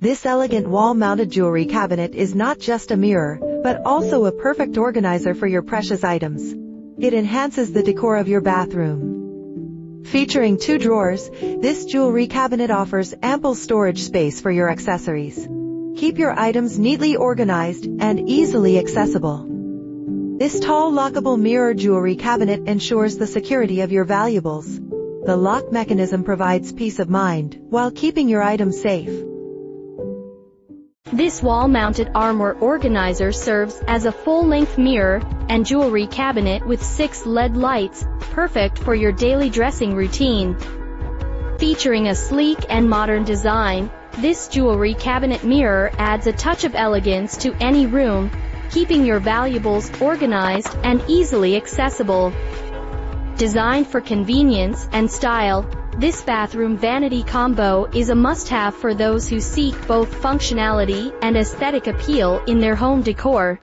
This elegant wall-mounted jewelry cabinet is not just a mirror, but also a perfect organizer for your precious items. It enhances the decor of your bathroom. Featuring 2 drawers, this jewelry cabinet offers ample storage space for your accessories. Keep your items neatly organized and easily accessible. This tall lockable mirror jewelry cabinet ensures the security of your valuables. The lock mechanism provides peace of mind while keeping your items safe. This wall-mounted armoire organizer serves as a full-length mirror and jewelry cabinet with 6 LED lights, perfect for your daily dressing routine. Featuring a sleek and modern design, this jewelry cabinet mirror adds a touch of elegance to any room, keeping your valuables organized and easily accessible. Designed for convenience and style, this bathroom vanity combo is a must-have for those who seek both functionality and aesthetic appeal in their home decor.